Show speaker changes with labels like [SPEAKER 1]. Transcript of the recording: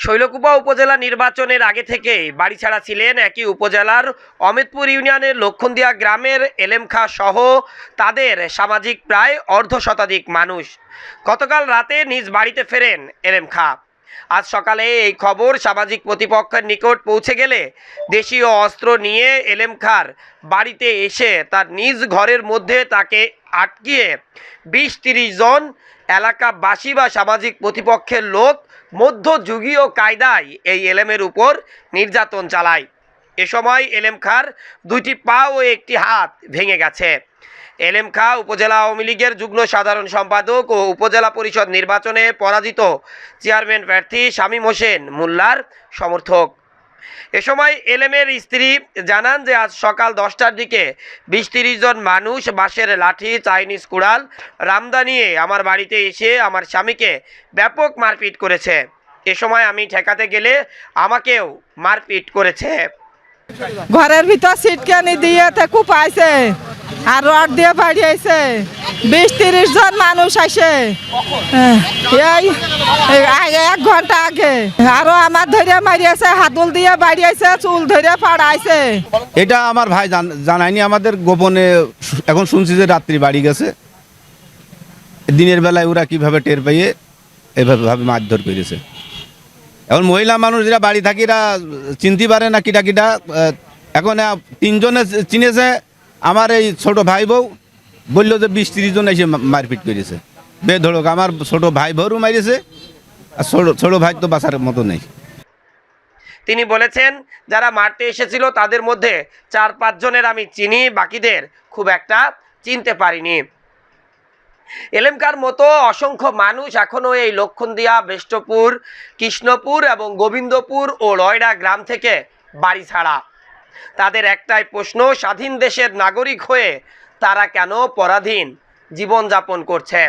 [SPEAKER 1] শৈলকুপা উপজেলা নির্বাচনের আগে থেকেই বাড়ি ছাড়া ছিলেন একই উপজেলার অমিতপুর ইউনিয়নের লক্ষণদিয়া গ্রামের এলেম খাঁ সহ তাদের সামাজিক প্রায় অর্ধশতাধিক মানুষ। গতকাল রাতে নিজ বাড়িতে ফেরেন এলেম খাঁ। আজ সকালে এই খবর সামাজিক প্রতিপক্ষের নিকট পৌঁছে গেলে দেশীয় অস্ত্র নিয়ে এলেম খাঁর বাড়িতে এসে তার নিজ ঘরের মধ্যে তাকে আটকিয়ে ২০-৩০ জন এলাকাবাসী বা সামাজিক প্রতিপক্ষের লোক মধ্যযুগীয় কায়দায় এই এলেমের উপর নির্যাতন চালায়। এ সময় এলেম খাঁর দুইটি পা ও একটি হাত ভেঙে গেছে। এলেম খাঁ উপজেলা আওয়ামী লীগের যুগ্ম সাধারণ সম্পাদক ও উপজেলা পরিষদ নির্বাচনে পরাজিত চেয়ারম্যান প্রার্থী শামীম হোসেন মোল্লার সমর্থক। এ সময় এলেমের স্ত্রী জানান যে আজ সকাল 10টার দিকে ২০-৩০ জন মানুষ বাঁশের লাঠি, চাইনিজ কুড়াল, রামদা নিয়ে আমার বাড়িতে এসে আমার স্বামীকে ব্যাপক মারপিট করেছে। এ সময় আমি ঠেকাতে গেলে আমাকেও মারপিট করেছে।
[SPEAKER 2] ঘরের ভিতর সিটকানি দিয়ে কুপাইছে আর রড দিয়ে বাড়িয়েছে। ২০-৩০ জন মানুষ আসে এই 1 ঘন্টা আগে। আরো আমার ধরে মারিয়েছে, হাতুল দিয়ে বাড়িয়েছে, চুল ধরে ফাড়াইছে।
[SPEAKER 3] এটা আমার ভাই জানায়নি, আমাদের গোপনে এখন শুনছি যে রাত্রি বাড়ি গেছে। দিনের বেলায় ওরা কিভাবে টের পাইয়ে এভাবে মারধর করেছে। এখন মহিলা মানুষ যারা বাড়ি থাকি এরা চিনতে পারে না কিটা কিটা। এখন 3 জনে চিনেছে। আমার এই ছোট ভাই বউ বললো যে ২০-৩০ জন এসে মারপিট করেছে, বেধড়ক। আমার ছোট ভাই বউরও মারিয়েছে, আর ছোট ভাই তো বাঁচার মতো নেই।
[SPEAKER 1] তিনি বলেছেন, যারা মারতে এসেছিল তাদের মধ্যে 4-5 জনের আমি চিনি, বাকিদের খুব একটা চিনতে পারিনি। এলেম খাঁর মতো অসংখ্য মানুষ এখনও এই লক্ষণদিয়া, বেষ্টপুর, কৃষ্ণপুর এবং গোবিন্দপুর ও লয়ডা গ্রাম থেকে বাড়ি ছাড়া। তাদের একটাই প্রশ্ন, স্বাধীন দেশের নাগরিক হয়ে তারা কেন পরাধীন জীবনযাপন করছে।